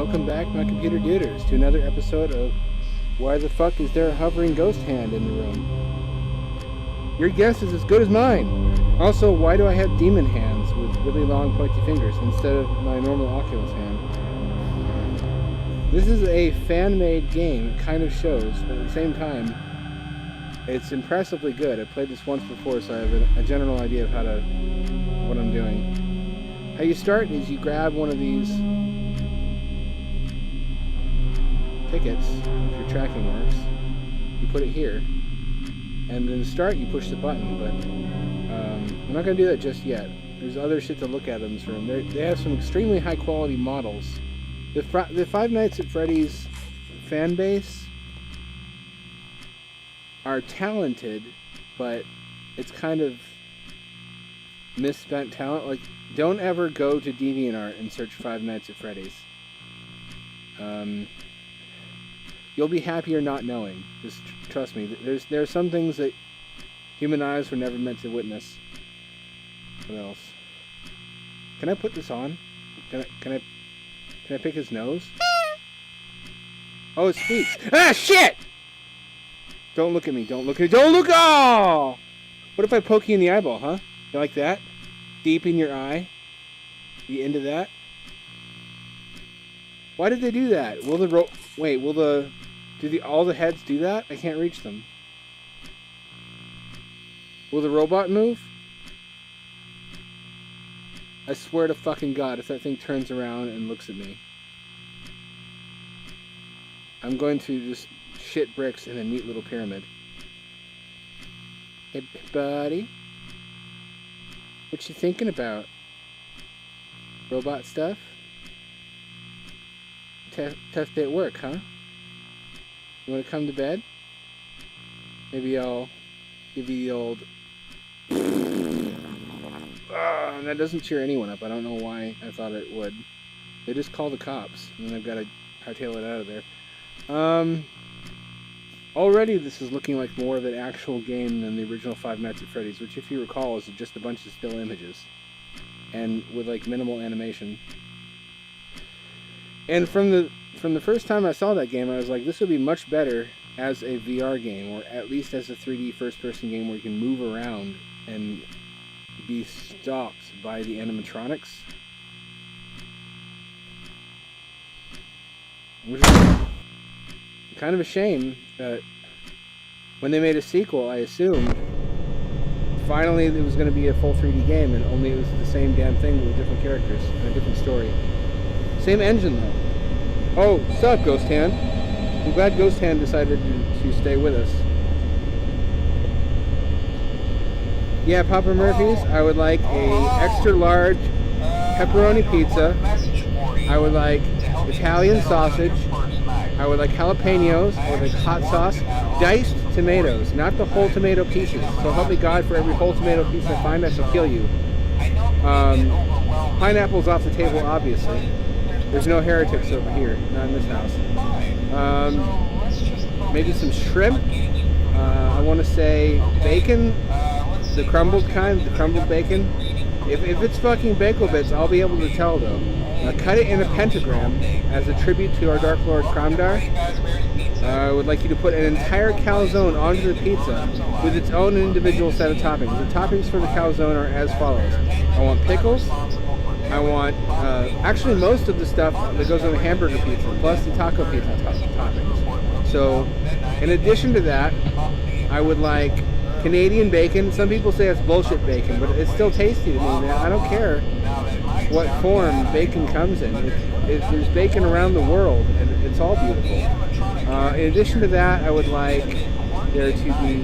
Welcome back, my computer duders, to another episode of Why the Fuck Is There a Hovering Ghost Hand in the Room? Your guess is as good as mine. Also, why do I have demon hands with really long pointy fingers instead of my normal Oculus hand? This is a fan-made game, it kind of shows, but at the same time, it's impressively good. I played this once before, so I have a general idea of what I'm doing. How you start is you grab one of these tickets, if your tracking works, you put it here, and then start you push the button, but I'm not going to do that just yet. There's other shit to look at in this room. They have some extremely high quality models. The Five Nights at Freddy's fan base are talented, but it's kind of misspent talent. Like, don't ever go to DeviantArt and search Five Nights at Freddy's. You'll be happier not knowing. Just trust me. There are some things that human eyes were never meant to witness. What else? Can I put this on? Can I pick his nose? Oh, it speaks. Ah, shit! Don't look at me. Don't look at me. Don't look! Oh! What if I poke you in the eyeball, huh? You like that? Deep in your eye? You into that? Why did they do that? Will the all the heads do that? I can't reach them. Will the robot move? I swear to fucking God, if that thing turns around and looks at me, I'm going to just shit bricks in a neat little pyramid. Hey, buddy. What you thinking about? Robot stuff? Tough day at work, huh? You want to come to bed? Maybe I'll give you the old... and that doesn't cheer anyone up. I don't know why I thought it would. They just call the cops, and then I've got to hightail it out of there. Already this is looking like more of an actual game than the original Five Nights at Freddy's, which, if you recall, is just a bunch of still images. And with, like, minimal animation. And from the first time I saw that game, I was like, this would be much better as a VR game, or at least as a 3D first-person game where you can move around and be stalked by the animatronics. Which is kind of a shame that when they made a sequel, I assumed finally it was going to be a full 3D game, and only it was the same damn thing with different characters and a different story. Same engine, though. Oh, what's up, Ghost Hand? I'm glad Ghost Hand decided to stay with us. Yeah, Papa Murphy's, I would like a extra large pepperoni pizza. I would like Italian sausage. I would like jalapenos. I would like hot sauce. Diced tomatoes, not the whole tomato pieces. So help me God, for every whole tomato piece I find, I shall kill you. Pineapple's off the table, obviously. There's no heretics over here, not in this house. Maybe some shrimp. I want to say bacon, the crumbled kind, the crumbled bacon. If it's fucking bagel bits, I'll be able to tell, though. Cut it in a pentagram as a tribute to our Dark Lord Kramdar. I would like you to put an entire calzone onto the pizza with its own individual set of toppings. The toppings for the calzone are as follows. I want pickles. I want, actually most of the stuff that goes on the hamburger pizza, plus the taco pizza toppings. So, in addition to that, I would like Canadian bacon. Some people say it's bullshit bacon, but it's still tasty to me, man. I don't care what form bacon comes in. There's bacon around the world, and it's all beautiful. In addition to that, I would like there to be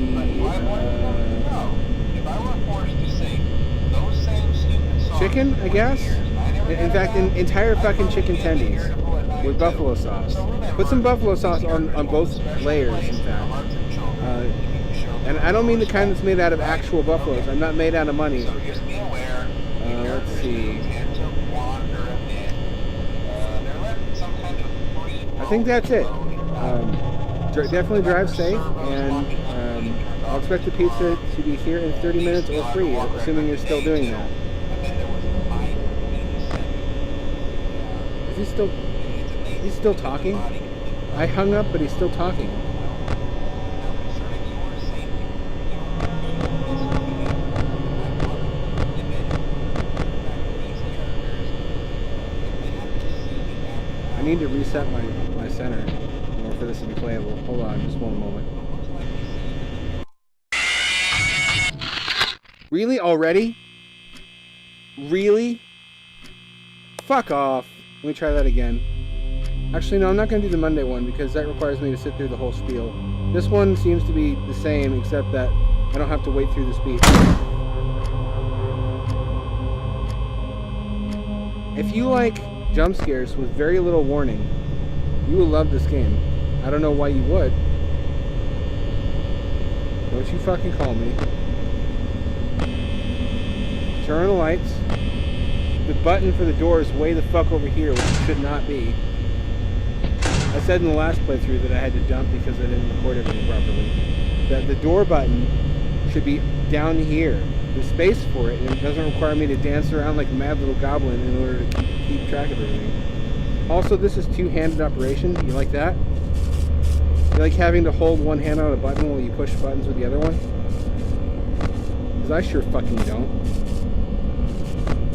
chicken, I guess. In fact, entire fucking chicken tendies with buffalo sauce. Put some buffalo sauce on both layers, in fact. And I don't mean the kind that's made out of actual buffaloes. I'm not made out of money. Let's see. I think that's it. Definitely drive safe, and I'll expect the pizza to be here in 30 minutes or free, assuming you're still doing that. Is he still... He's still talking? I hung up, but he's still talking. I need to reset my center in order for this to be playable. Hold on, just one moment. Really? Already? Really? Fuck off. Let me try that again. Actually, no, I'm not going to do the Monday one because that requires me to sit through the whole spiel. This one seems to be the same, except that I don't have to wait through the speech. If you like jump scares with very little warning, you will love this game. I don't know why you would. Don't you fucking call me. Turn on the lights. The button for the door is way the fuck over here, which it should not be. I said in the last playthrough that I had to dump because I didn't record everything properly. That the door button should be down here. There's space for it, and it doesn't require me to dance around like a mad little goblin in order to keep track of everything. Also, this is two-handed operation. You like that? You like having to hold one hand on a button while you push buttons with the other one? Because I sure fucking don't.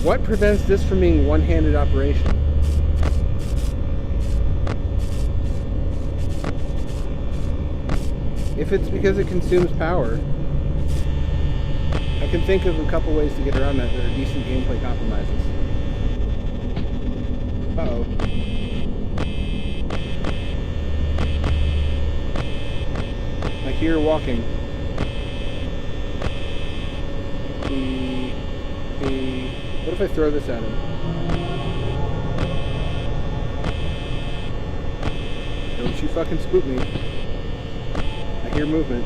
What prevents this from being one-handed operation? If it's because it consumes power, I can think of a couple ways to get around that are decent gameplay compromises. Uh-oh. I hear walking. What if I throw this at him? Don't you fucking spook me. I hear movement.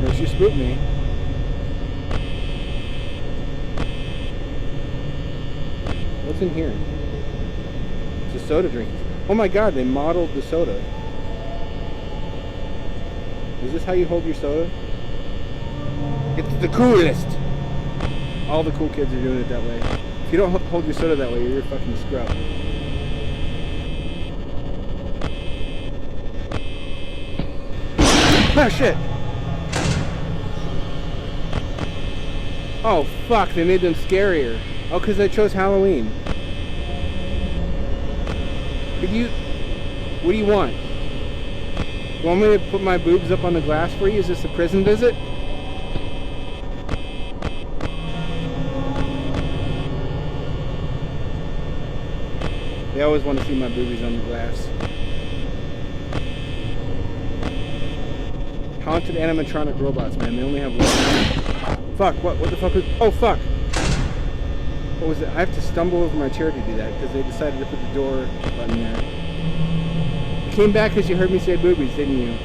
Don't you spook me. What's in here? It's a soda drink. Oh my god, they modeled the soda. Is this how you hold your soda? It's the coolest! All the cool kids are doing it that way. If you don't hold your soda that way, you're a fucking scrub. Ah, shit! Oh, fuck, they made them scarier. Oh, because I chose Halloween. What do you want? You want me to put my boobs up on the glass for you? Is this a prison visit? They always want to see my boobies on the glass. Haunted animatronic robots, man. They only have one. Fuck, what the fuck was... Oh, fuck! What was it? I have to stumble over my chair to do that because they decided to put the door button there. You came back because you heard me say boobies, didn't you?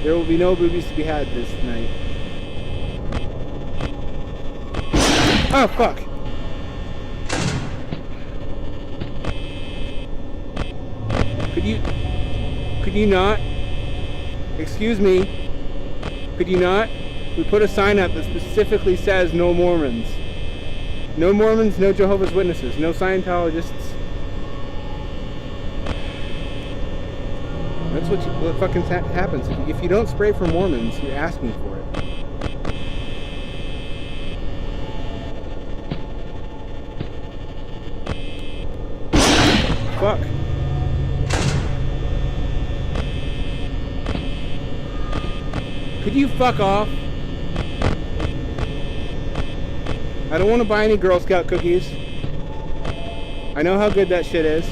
There will be no boobies to be had this night. Oh, fuck! Could you not? Excuse me. Could you not? We put a sign up that specifically says no Mormons. No Mormons, no Jehovah's Witnesses, no Scientologists. That's what fucking happens. If you don't spray for Mormons, you're asking for it. Fuck. Could you fuck off? I don't want to buy any Girl Scout cookies. I know how good that shit is.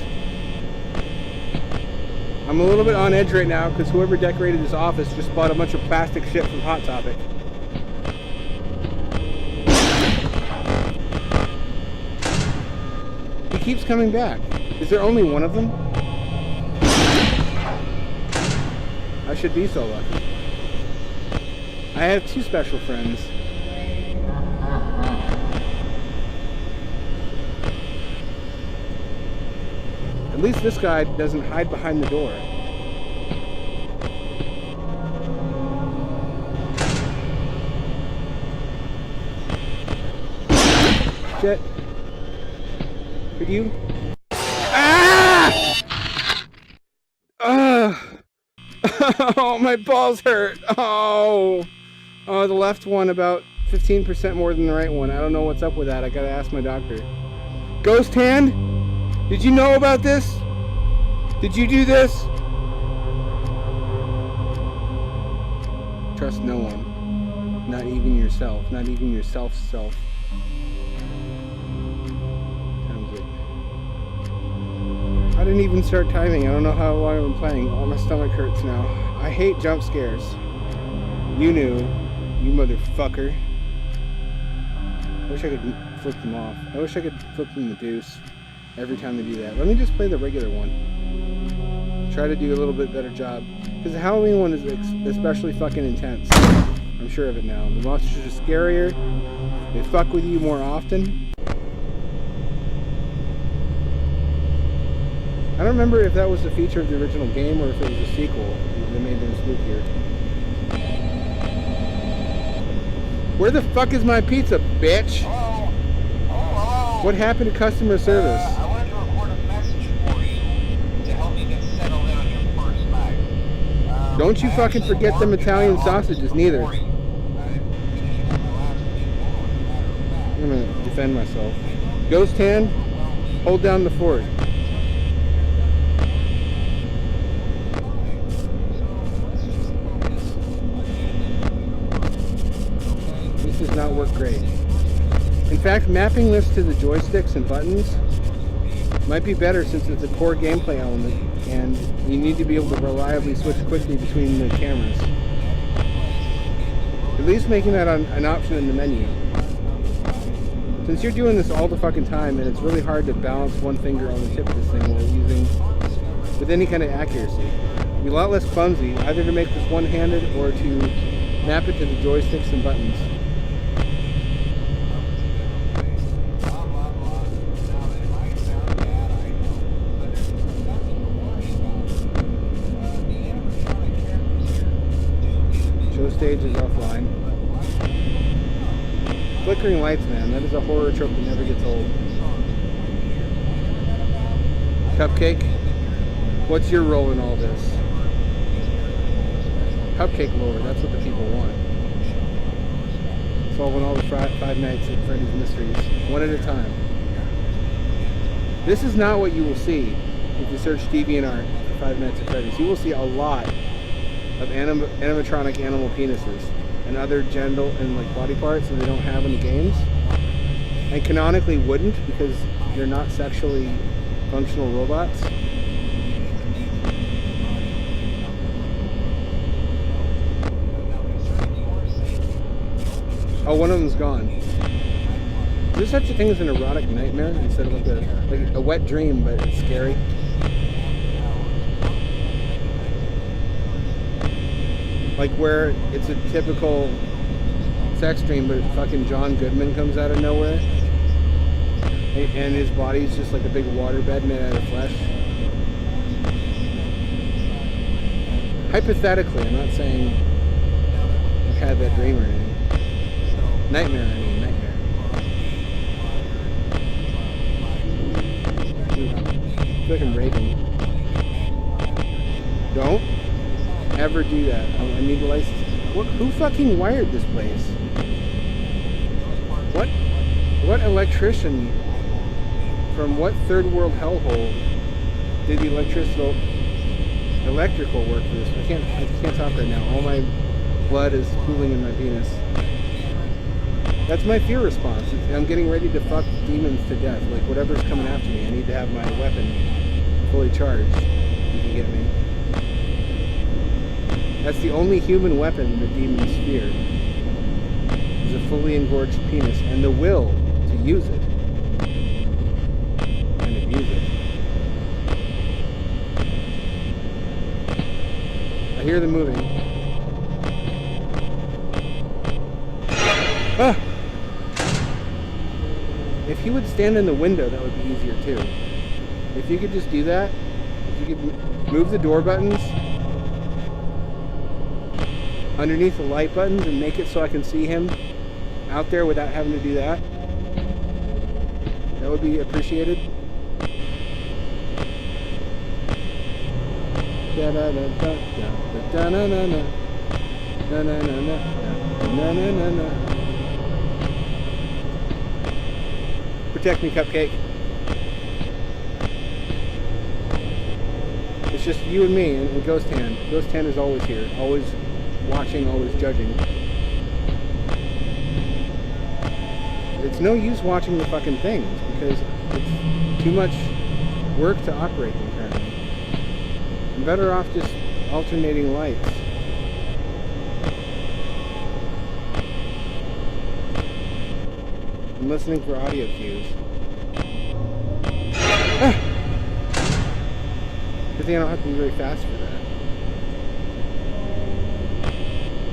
I'm a little bit on edge right now because whoever decorated this office just bought a bunch of plastic shit from Hot Topic. He keeps coming back. Is there only one of them? I should be so lucky. I have two special friends. At least this guy doesn't hide behind the door. yet? Could you? Ah! Oh, my balls hurt. Oh, the left one about 15% more than the right one. I don't know what's up with that. I gotta ask my doctor. Ghost hand? Did you know about this? Did you do this? Trust no one. Not even yourself. Not even your self. Times it. I didn't even start timing. I don't know how long I've been playing. Oh, my stomach hurts now. I hate jump scares. You knew. You motherfucker. I wish I could flip them off. I wish I could flip them the deuce every time they do that. Let me just play the regular one. Try to do a little bit better job. Because the Halloween one is especially fucking intense. I'm sure of it now. The monsters are scarier. They fuck with you more often. I don't remember if that was the feature of the original game or if it was a sequel that made them spookier. Where the fuck is my pizza, bitch? Hello? Hello? What happened to customer service? I wanted to record a message for you to help you get settled in on your first night. Don't you fucking forget them Italian sausages, neither. I'm gonna defend myself. Ghost hand, hold down the fort. This does not work great. In fact, mapping this to the joysticks and buttons might be better since it's a core gameplay element and you need to be able to reliably switch quickly between the cameras. At least making that an option in the menu. Since you're doing this all the fucking time and it's really hard to balance one finger on the tip of this thing while using with any kind of accuracy. It'd be a lot less clumsy either to make this one-handed or to map it to the joysticks and buttons. Show stage is offline. Flickering lights, man. That is a horror trope that never gets old. Cupcake? What's your role in all this? Cupcake lore. That's what the people want. Solving all the Five Nights at Freddy's mysteries, one at a time. This is not what you will see if you search DeviantArt for Five Nights at Freddy's. You will see a lot of animatronic animal penises and other genital and like body parts that they don't have in the games, and canonically wouldn't because they're not sexually functional robots. Oh, one of them's gone. Is there such a thing as an erotic nightmare instead of like a wet dream, but it's scary? Like where it's a typical sex dream, but fucking John Goodman comes out of nowhere, and his body's just like a big waterbed made out of flesh. Hypothetically, I'm not saying I've had that dream or anything. Nightmare, I mean, nightmare. I feel like I'm raping. Don't ever do that. I need a license. Who fucking wired this place? What electrician from what third world hellhole did the electrical work for this? I can't talk right now. All my blood is pooling in my penis. That's my fear response. I'm getting ready to fuck demons to death. Like whatever's coming after me, I need to have my weapon fully charged. You can get me. That's the only human weapon that demons fear. Is a fully engorged penis and the will to use it. And abuse it. I hear them moving. Ah! If he would stand in the window, that would be easier too. If you could just do that, if you could move the door buttons underneath the light buttons and make it so I can see him out there without having to do that. would be appreciated. Da da da da da na na na na na na na na na na. Protect me, Cupcake. It's just you and me and Ghost Hand. Ghost Hand is always here, always watching, always judging. It's no use watching the fucking things because it's too much work to operate them currently. I'm better off just alternating lights. I'm listening for audio cues. Good thing I don't have to be very fast for that.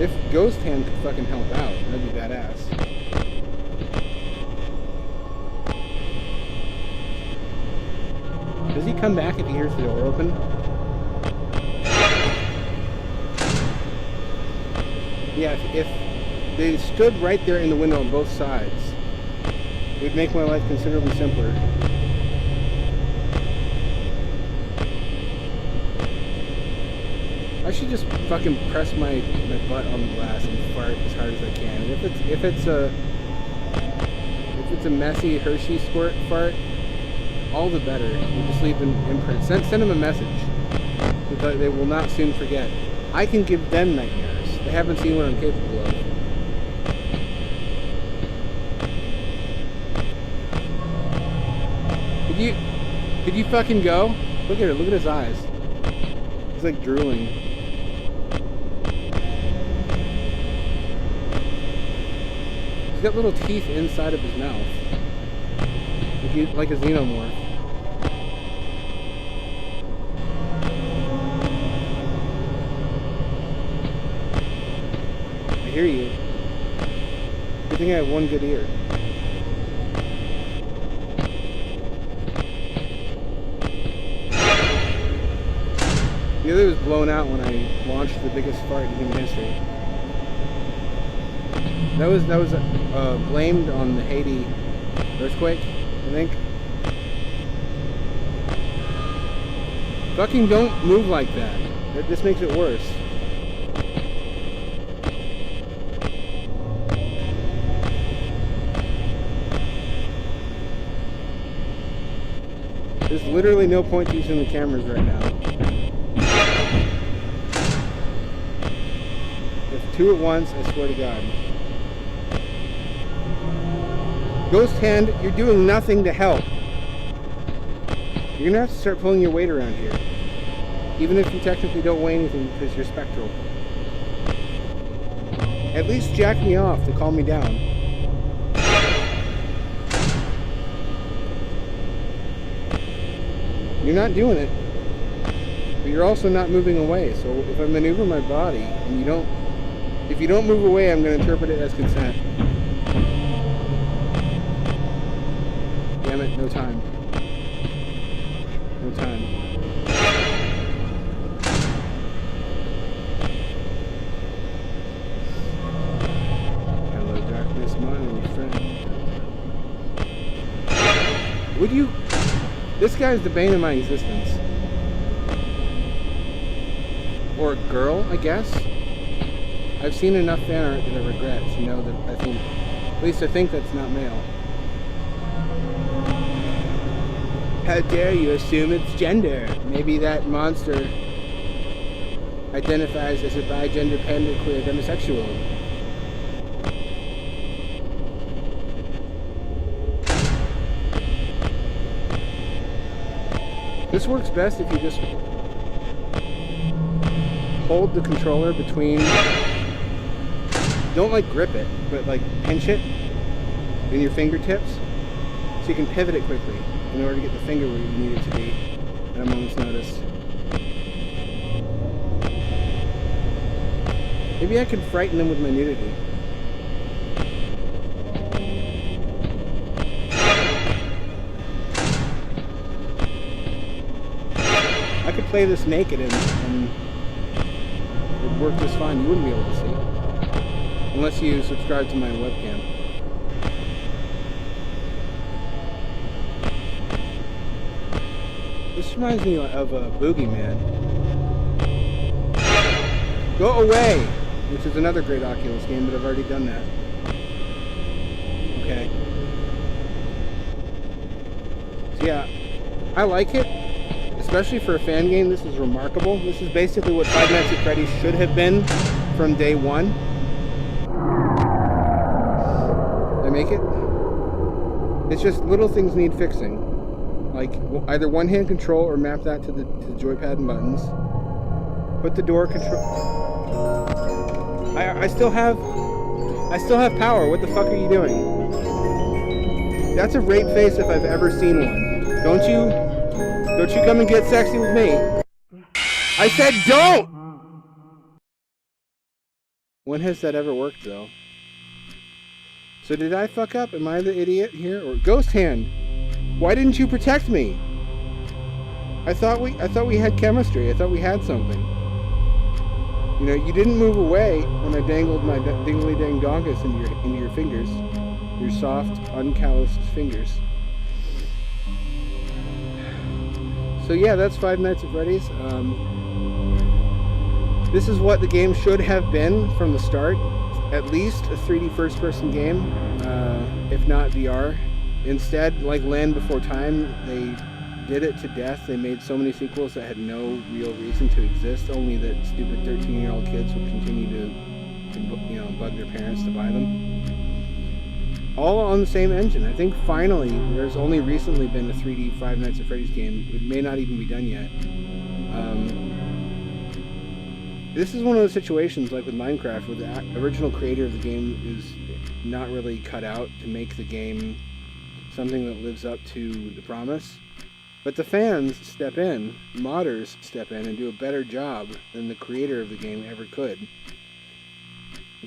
If Ghost Hand could fucking help out, that'd be badass. Does he come back if he hears the door open? Yeah, if they stood right there in the window on both sides, it would make my life considerably simpler. I should just fucking press my butt on the glass and fart as hard as I can. And if it's a messy Hershey squirt fart, all the better. You just leave an imprint. Send them a message. They will not soon forget. I can give them nightmares. They haven't seen what I'm capable of. Could you fucking go? Look at it. Look at his eyes. He's like drooling. He's got little teeth inside of his mouth. Like a xenomorph. I hear you. Good thing I have one good ear. The other was blown out when I launched the biggest fart in human history. That was blamed on the Haiti earthquake, I think. Fucking don't move like that. This makes it worse. There's literally no point to using the cameras right now. If two at once, I swear to God. Ghost Hand, you're doing nothing to help. You're gonna have to start pulling your weight around here. Even if you technically don't weigh anything because you're spectral. At least jack me off to calm me down. You're not doing it. But you're also not moving away. So if I maneuver my body and if you don't move away, I'm gonna interpret it as consent. Damn it, no time. No time. Hello, darkness, my old friend. Would you... This guy's the bane of my existence. Or a girl, I guess? I've seen enough fan art that I regret to know that at least I think that's not male. How dare you assume its gender? Maybe that monster identifies as a bi-gender, panda, queer, demisexual. This works best if you just hold the controller between, don't like grip it, but like pinch it in your fingertips so you can pivot it quickly in order to get the finger where you need it to be at a moment's notice. Maybe I could frighten them with my nudity. I could play this naked and it'd work just fine. You wouldn't be able to see. Unless you subscribe to my webcam. This reminds me of a Boogeyman. Go away! Which is another great Oculus game, but I've already done that. Okay. So yeah, I like it. Especially for a fan game, this is remarkable. This is basically what Five Nights at Freddy's should have been from day one. Did I make it? It's just little things need fixing. Like either one-hand control or map that to the joypad and buttons. Put the door control. I still have power. What the fuck are you doing? That's a rape face if I've ever seen one. Don't you come and get sexy with me. I said don't! When has that ever worked though? So did I fuck up? Am I the idiot here? Or Ghost Hand? Why didn't you protect me? I thought we had chemistry. I thought we had something. You know, you didn't move away when I dangled my dingly dang dongus into your fingers. Your soft, uncalloused fingers. So yeah, that's Five Nights at Freddy's. This is what the game should have been from the start. At least a 3D first-person game, if not VR. Instead, like Land Before Time, they did it to death. They made so many sequels that had no real reason to exist, only that stupid 13-year-old kids would continue to bug their parents to buy them. All on the same engine. I think finally, there's only recently been a 3D Five Nights at Freddy's game. It may not even be done yet. This is one of those situations like with Minecraft where the original creator of the game is not really cut out to make the game something that lives up to the promise. But the fans step in, modders step in and do a better job than the creator of the game ever could.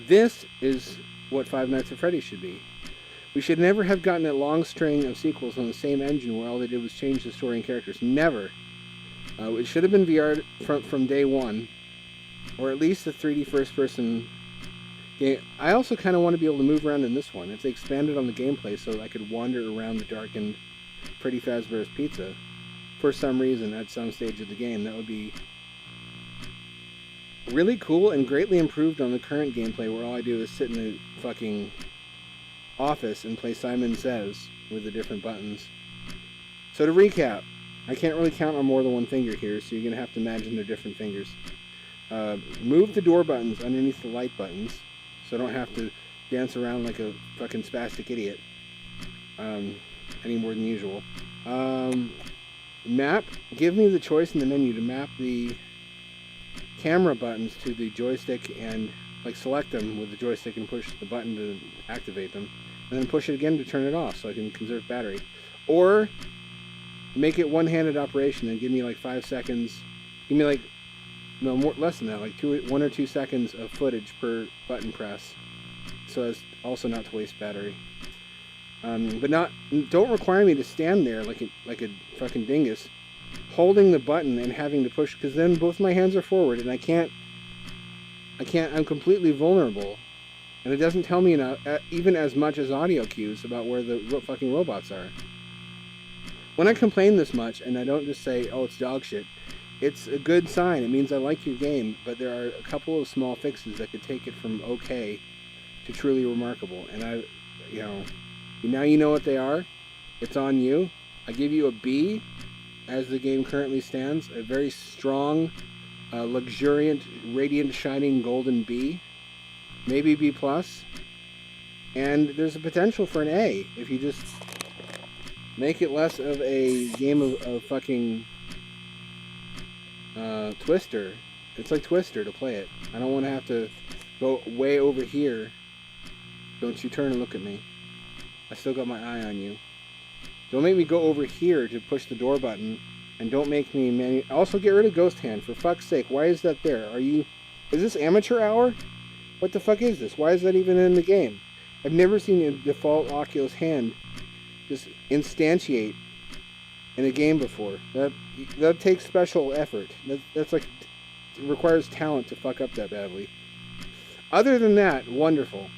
This is what Five Nights at Freddy's should be. We should never have gotten a long string of sequels on the same engine where all they did was change the story and characters. Never. It should have been VR from day one. Or at least a 3D first-person game. I also kind of want to be able to move around in this one. If they expanded on the gameplay so I could wander around the darkened Freddy Fazbear's Pizza for some reason at some stage of the game, that would be really cool and greatly improved on the current gameplay where all I do is sit in the fucking office and play Simon Says with the different buttons. So to recap, I can't really count on more than one finger here, so you're going to have to imagine they're different fingers. Move the door buttons underneath the light buttons so I don't have to dance around like a fucking spastic idiot any more than usual. Give me the choice in the menu to map the camera buttons to the joystick and like select them with the joystick and push the button to activate them, and then push it again to turn it off so I can conserve battery. Or make it one-handed operation and give me like 5 seconds. Give me like less than that, like 1 or 2 seconds of footage per button press, so as also not to waste battery. But don't require me to stand there like a fucking dingus, holding the button and having to push, because then both my hands are forward and I'm completely vulnerable, and it doesn't tell me even as much as audio cues about where the fucking robots are. When I complain this much and I don't just say, oh, it's dog shit, it's a good sign. It means I like your game, but there are a couple of small fixes that could take it from okay to truly remarkable. And now you know what they are. It's on you. I give you a B as the game currently stands. A very strong, luxuriant, radiant, shining golden B. Maybe B+. And there's a potential for an A if you just make it less of a game of fucking Twister. It's like Twister to play it. I don't want to have to go way over here. Don't you turn and look at me. I still got my eye on you. Don't make me go over here to push the door button, and don't make me also get rid of Ghost Hand, for fuck's sake. Why is that there? Is this amateur hour? What the fuck is this? Why is that even in the game? I've never seen a default Oculus hand just instantiate in a game before. That takes special effort. That's like, it requires talent to fuck up that badly. Other than that, wonderful.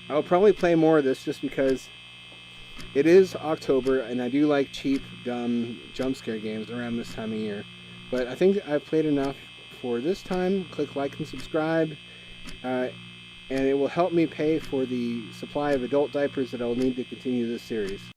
I'll probably play more of this just because It is October, and I do like cheap, dumb jump scare games around this time of year. But I think I've played enough for this time. Click like and subscribe, and it will help me pay for the supply of adult diapers that I'll need to continue this series.